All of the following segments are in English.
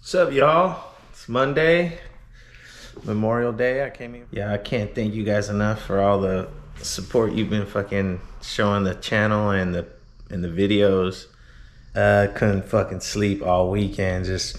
What's up, y'all? It's Monday, Memorial Day. I came here. Yeah, I can't thank you guys enough for all the support you've been fucking showing the channel and the videos. Couldn't fucking sleep all weekend. Just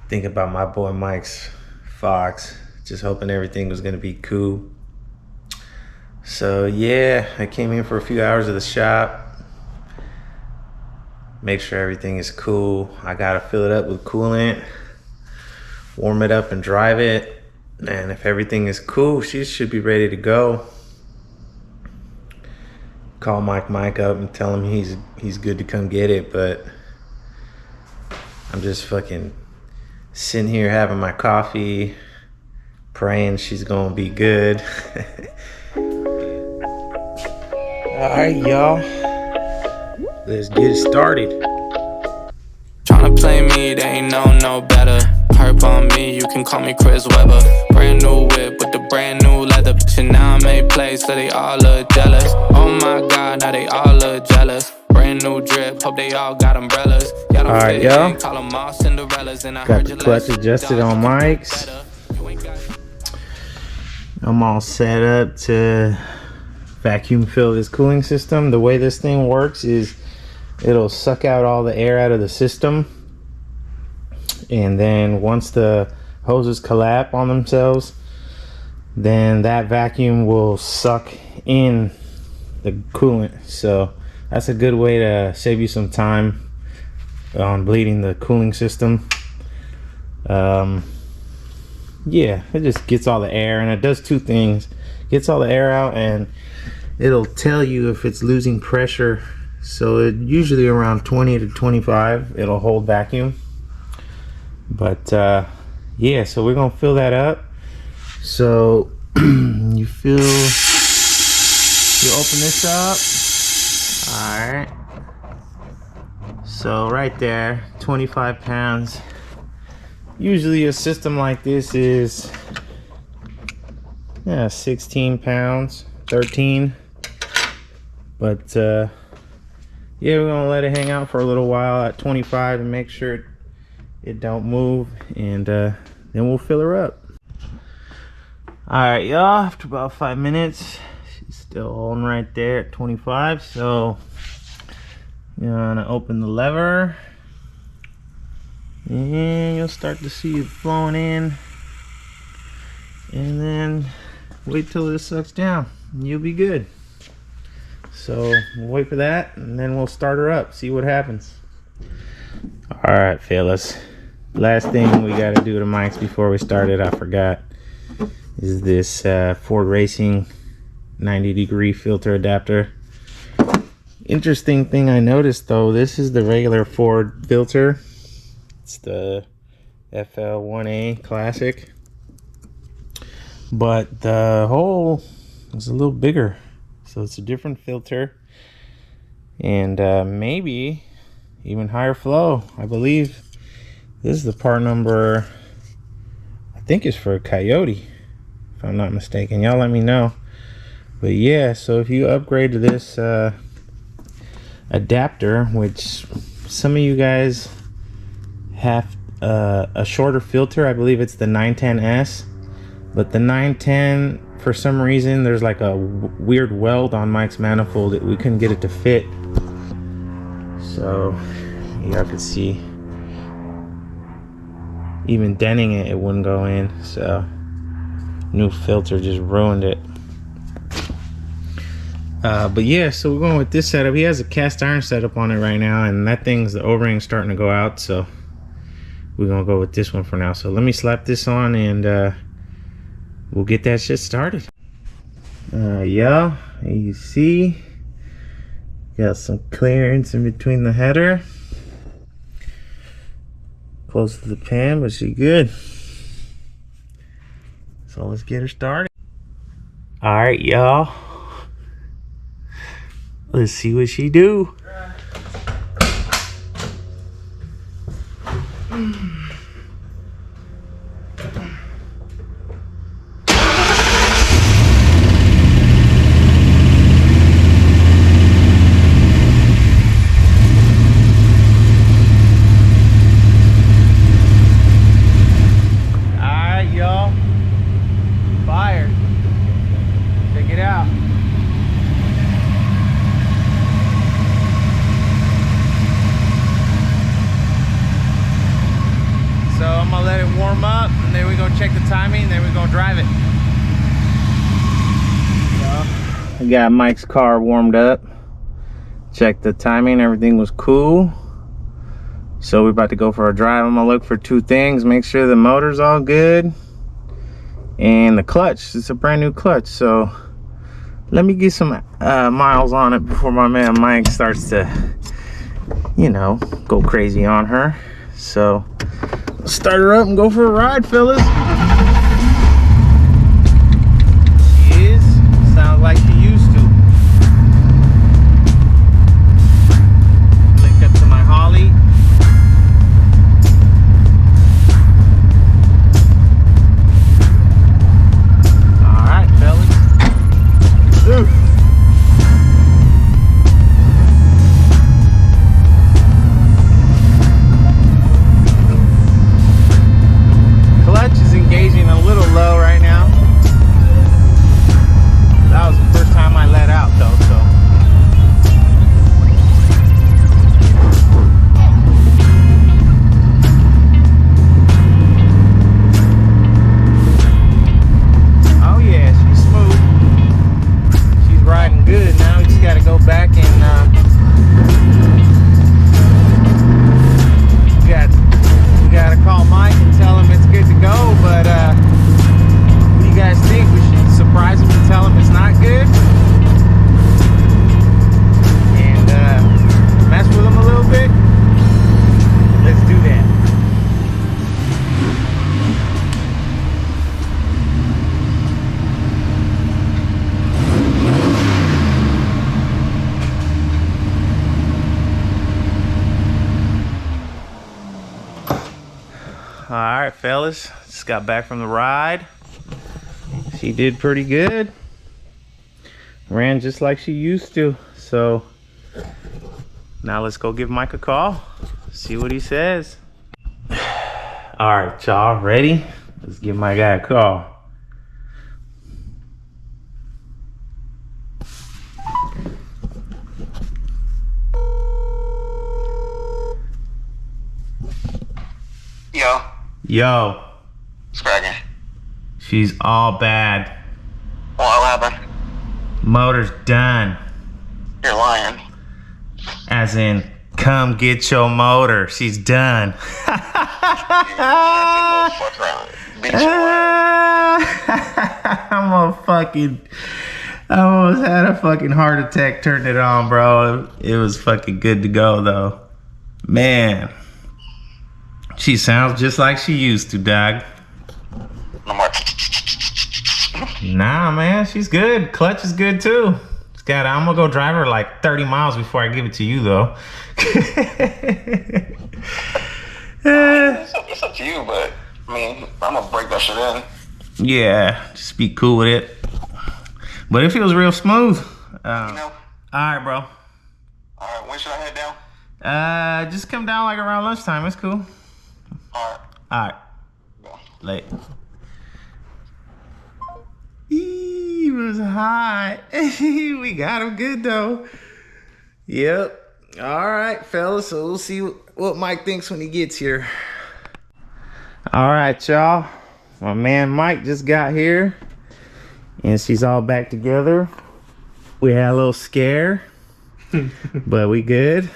thinking about my boy Mike's Fox. Just hoping everything was gonna be cool. So yeah, I came in for a few hours of the shop. Make sure everything is cool. I gotta fill it up with coolant, warm it up and drive it. And if everything is cool, she should be ready to go. Call Mike up and tell him he's good to come get it, but I'm just fucking sitting here having my coffee, praying she's gonna be good. Alright, y'all. Let's get it started. Tryna play me, they ain't know no better. Herp on me, you can call me Chris Webber. Brand new whip with the brand new leather. Bitch, and now I made plays, so they all look jealous. Oh my god, now they all look jealous. Brand new drip, hope they all got umbrellas. Alright, y'all. Call them all Cinderellas, and I Got heard the you clutch adjusted on Mike's. I'm all set up to vacuum fill this cooling system. The way this thing works is it'll suck out all the air out of the system, and then once the hoses collapse on themselves, then that vacuum will suck in the coolant. So that's a good way to save you some time on bleeding the cooling system. Yeah, it just gets all the air, and it does two things. Gets all the air out, and it'll tell you if it's losing pressure. So it usually around 20 to 25 it'll hold vacuum. But yeah, so we're gonna fill that up. So you open this up. All right, so right there, 25 pounds. Usually a system like this is 16 pounds, 13. But yeah, we're gonna let it hang out for a little while at 25 and make sure it don't move, and then we'll fill her up. All right, y'all, after about 5 minutes, she's still holding right there at 25. So you're gonna open the lever, and you'll start to see it flowing in, and then wait till it sucks down and you'll be good. So we'll wait for that, and then we'll start her up, see what happens. All right, fellas, last thing we got to do to Mike's before we start it, I forgot, is this Ford Racing 90-degree filter adapter. Interesting thing I noticed though, this is the regular Ford filter. It's the FL1A Classic, but the hole is a little bigger. So it's a different filter, and maybe even higher flow. I believe this is the part number, I think it's for Coyote, if I'm not mistaken. Y'all let me know. But yeah, so if you upgrade to this adapter, which some of you guys have a shorter filter, I believe it's the 910S, but the 910, for some reason, there's like a weird weld on Mike's manifold that we couldn't get it to fit. So you guys could see, even denting it, it wouldn't go in. So new filter just ruined it. But yeah, so we're going with this setup. He has a cast iron setup on it right now, and that thing's, the O-ring's starting to go out. So we're gonna go with this one for now. So let me slap this on, and we'll get that shit started. Yeah, you see, got some clearance in between the header, close to the pan, but she good. So let's get her started. All right, y'all, let's see what she do. so I'm gonna let it warm up, and then we're gonna check the timing, and then we're gonna drive it. So, we got Mike's car warmed up. Check the timing, everything was cool. So we're about to go for a drive. I'm gonna look for two things. Make sure the motor's all good. And the clutch, it's a brand new clutch. So let me get some miles on it before my man Mike starts to, you know, go crazy on her. So start her up and go for a ride, fellas. She is, sounds like she used to. Linked up to my Holly. Clutch is engaging a little low right now. That was the first time I let out though, so. Oh yeah, she's smooth. She's riding good. Now we just gotta go back and we gotta call Mike and tell him it's good to go, but what do you guys think? We should surprise him and tell him it's not good? And mess with him a little bit? Let's do that. Alright, fellas, just got back from the ride. She did pretty good. Ran just like she used to. So now let's go give Mike a call, see what he says. Alright, y'all, ready? Let's give my guy a call. Yo. Yo. What's cracking? She's all bad. What happened? Motor's done. You're lying. As in, come get your motor. She's done. I'm a fucking... I almost had a fucking heart attack turning it on, bro. It was fucking good to go, though. Man. She sounds just like she used to, dog. No more. Nah, man, she's good. Clutch is good too. It's got. I'm gonna go drive her like 30 miles before I give it to you, though. It's up to you, but I mean, I'm gonna break that shit in. Yeah, just be cool with it. But it feels real smooth. You know? All right, bro. All right, when should I head down? Just come down like around lunchtime. It's cool. All right. All right. Go. Late. He was hot. We got him good though. Yep. All right, fellas. So we'll see what Mike thinks when he gets here. All right, y'all. My man Mike just got here, and she's all back together. We had a little scare, but we good.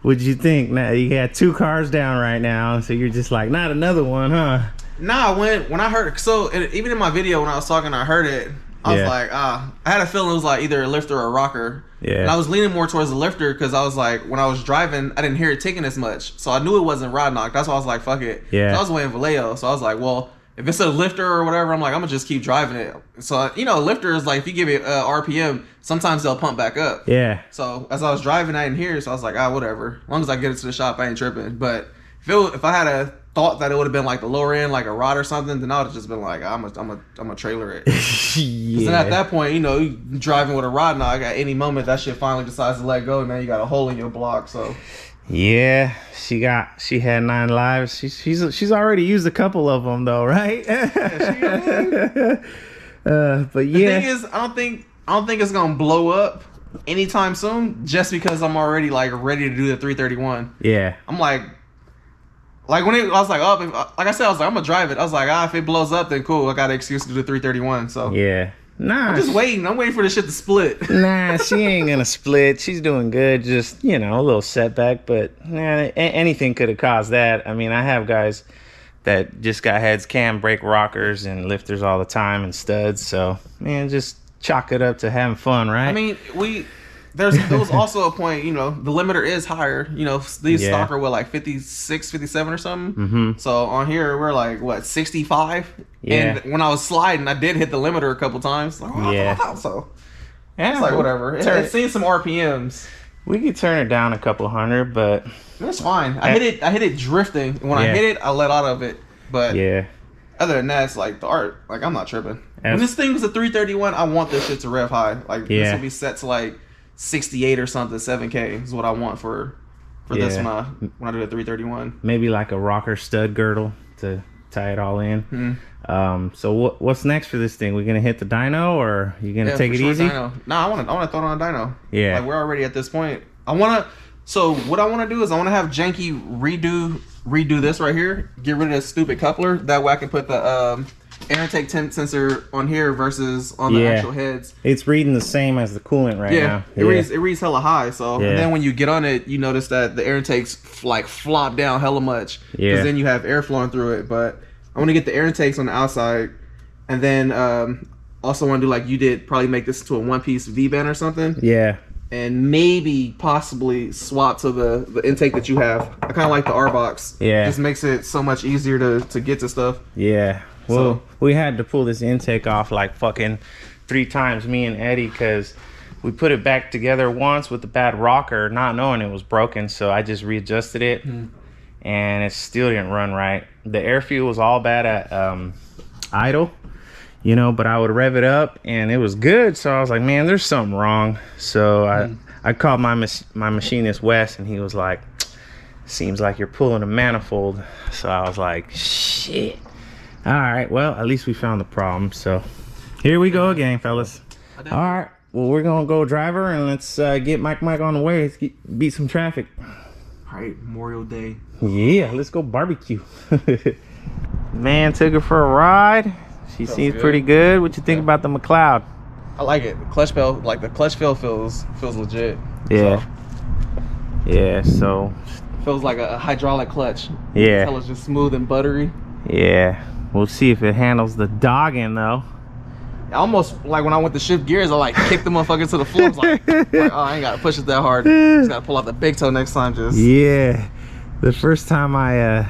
What'd you think? Now you got 2 cars down right now, so you're just like, not another one, huh? Nah, when I heard, so even in my video when I was talking, I heard it. I was like, I had a feeling it was like either a lifter or a rocker. Yeah. And I was leaning more towards the lifter because I was like, when I was driving, I didn't hear it ticking as much, so I knew it wasn't rod knock. That's why I was like, fuck it. Yeah. So I was waiting Vallejo, so I was like, well, if it's a lifter or whatever, I'm like, I'm gonna just keep driving it. So you know, a lifter is like, if you give it RPM, sometimes they'll pump back up. Yeah. So as I was driving, I didn't hear it, so I was like, whatever. As long as I get it to the shop, I ain't tripping. But if I had a thought that it would have been like the lower end, like a rod or something, then I would have just been like, I'm a trailer it. Yeah. Then at that point, you know, you driving with a rod knock, at any moment that shit finally decides to let go, and now you got a hole in your block. So yeah, she had 9 lives. She's already used a couple of them though, right? Yeah, but the thing is, I don't think it's gonna blow up anytime soon, just because I'm already like ready to do the 331. Yeah. I'm like Like when I was like, oh, like I said, I was like, I'm gonna drive it. I was like, if it blows up, then cool. I got an excuse to do the 331. So Yeah. Nah. I'm just waiting. I'm waiting for the shit to split. Nah, she ain't gonna split. She's doing good. Just, a little setback, but anything could have caused that. I mean, I have guys that just got heads, cam, brake rockers, and lifters all the time, and studs. So, man, just chalk it up to having fun, right? I mean, there was also a point, the limiter is higher. These stock are what, like 56, 57 or something. Mm-hmm. So on here we're like what, 65. Yeah. And when I was sliding, I did hit the limiter a couple times. Like, Yeah. So Yeah, it's like whatever. It's seen some RPMs. We could turn it down a couple hundred, but That's fine. I hit it drifting. When I hit it, I let out of it. But yeah. other than that, it's like the art. Like, I'm not tripping. When this thing was a 331, I want this shit to rev high. Like this will be set to like 68 or something. 7K is what I want for this when I do the 331. Maybe like a rocker stud girdle to tie it all in. Mm-hmm. So what's next for this thing? We gonna hit the dyno, or are you gonna take it easy? Dyno. Nah, I want to throw it on a dyno. Yeah. Like, we're already at this point. So what I want to do is I want to have Janky redo this right here. Get rid of this stupid coupler. That way I can put the air intake temp sensor on here versus on the actual heads. It's reading the same as the coolant right now. It reads hella high. So and then when you get on it, you notice that the air intakes like flop down hella much. Because then you have air flowing through it. But I want to get the air intakes on the outside, and then also want to do like you did, probably make this to a one-piece V-band or something. Yeah. And maybe possibly swap to the intake that you have. I kind of like the R-Box. Yeah. It just makes it so much easier to get to stuff. Yeah. Well, we had to pull this intake off like fucking 3 times, me and Eddie, because we put it back together once with the bad rocker, not knowing it was broken. So I just readjusted it, and it still didn't run right. The air fuel was all bad at idle, but I would rev it up and it was good. So I was like, man, there's something wrong. So I called my machinist Wes, and he was like, seems like you're pulling a manifold. So I was like, shit. All right, well, at least we found the problem. So here we go again, fellas. All right, well, we're gonna go driver, and let's get Mike on the way. Let's beat some traffic. All right, Memorial Day. Yeah, let's go barbecue. Man, took her for a ride. She seems pretty good. What you think about the McLeod? I like it. The clutch feel feels legit. Yeah. Yeah, so feels like a hydraulic clutch. Yeah. It's just smooth and buttery. Yeah. We'll see if it handles the dogging though. Almost like when I went to shift gears, I like kicked the motherfucker to the floor. I was like, oh, I ain't gotta push it that hard. Just gotta pull out the big toe next time. Yeah. The first time I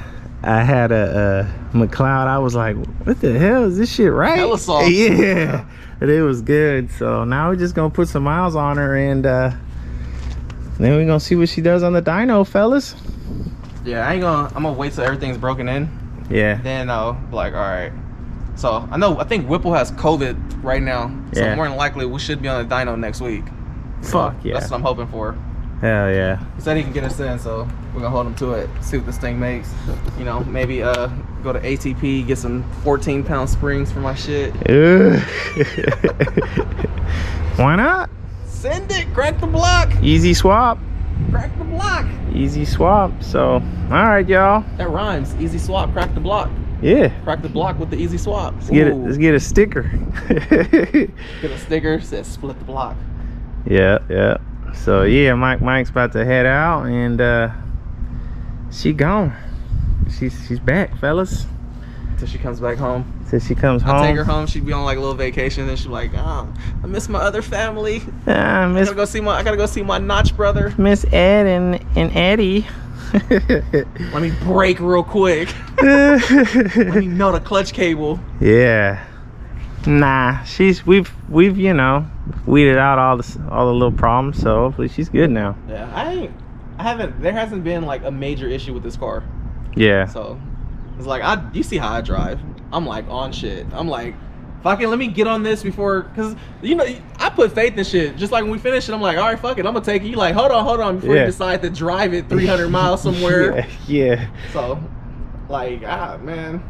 had a McLeod, I was like, what the hell is this shit, right? Hella soft. Yeah. But it was good. So now we're just gonna put some miles on her, and then we're gonna see what she does on the dyno, fellas. Yeah, I'm gonna wait till everything's broken in. Yeah. Then I'll be like, all right. So I think Whipple has COVID right now. So more than likely we should be on the dyno next week. Fuck yeah. That's what I'm hoping for. Hell yeah. He said he can get us in, so we're gonna hold him to it. See what this thing makes. Maybe go to ATP, get some 14-pound springs for my shit. Why not? Send it, crack the block. Easy swap. Crack the block. Easy swap. So, all right, y'all. That rhymes. Easy swap, crack the block. Yeah. Crack the block with the easy swap. Let's get a sticker. Get a sticker that says split the block. Yeah. So yeah, Mike's about to head out, and she gone. She's back, fellas. Till she comes back home. Till she comes home. I'll take her home. She'd be on like a little vacation, and she'd be like, "Oh, I miss my other family. I gotta go see my Notch brother. Miss Ed and Eddie." Let me brake real quick. Let me melt a clutch cable. Yeah. Nah, we've weeded out all the little problems, so hopefully she's good now. Yeah, there hasn't been like a major issue with this car. Yeah. So it's like you see how I drive. I'm like on shit. I'm like, fucking let me get on this before, because I put faith in shit. Just like when we finish it, I'm like, all right, fuck it, I'm gonna take it. You like, hold on before you decide to drive it 300 miles somewhere. Yeah. So like, man,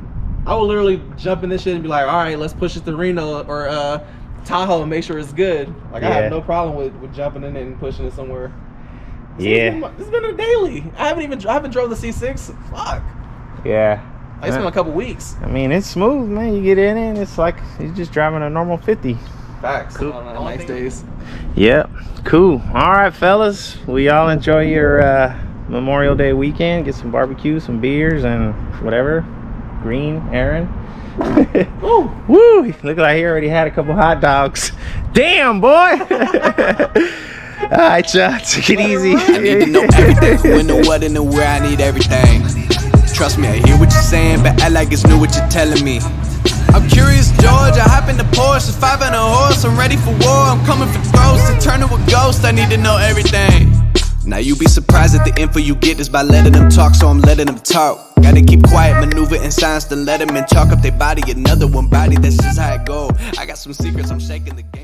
I will literally jump in this shit and be like, all right, let's push it to Reno or Tahoe and make sure it's good. Like, I have no problem with jumping in it and pushing it somewhere. So this has been a daily. I haven't drove the C6. Fuck. Yeah. It's been a couple weeks. I mean, it's smooth, man. You get in it, and it's like you're just driving a normal 50. Facts. Cool. On nice days. Yep. Cool. All right, fellas. We all enjoy your Memorial Day weekend. Get some barbecue, some beers, and whatever. Green, Aaron. Woo! Woo! Look like he already had a couple hot dogs. Damn, boy! All right, y'all. Take it easy. I need to know everything. Who and the what and the where. I need everything. Trust me, I hear what you're saying, but act like it's new what you're telling me. I'm curious, George. I hop in the Porsche, 5 and a horse. I'm ready for war. I'm coming for throats to turn to a ghost. I need to know everything. Now you be surprised at the info you get is by letting them talk, so I'm letting them talk. Gotta keep quiet, maneuver in silence, then let them in. Chalk up their body, another one body. That's just how it go. I got some secrets, I'm shaking the game.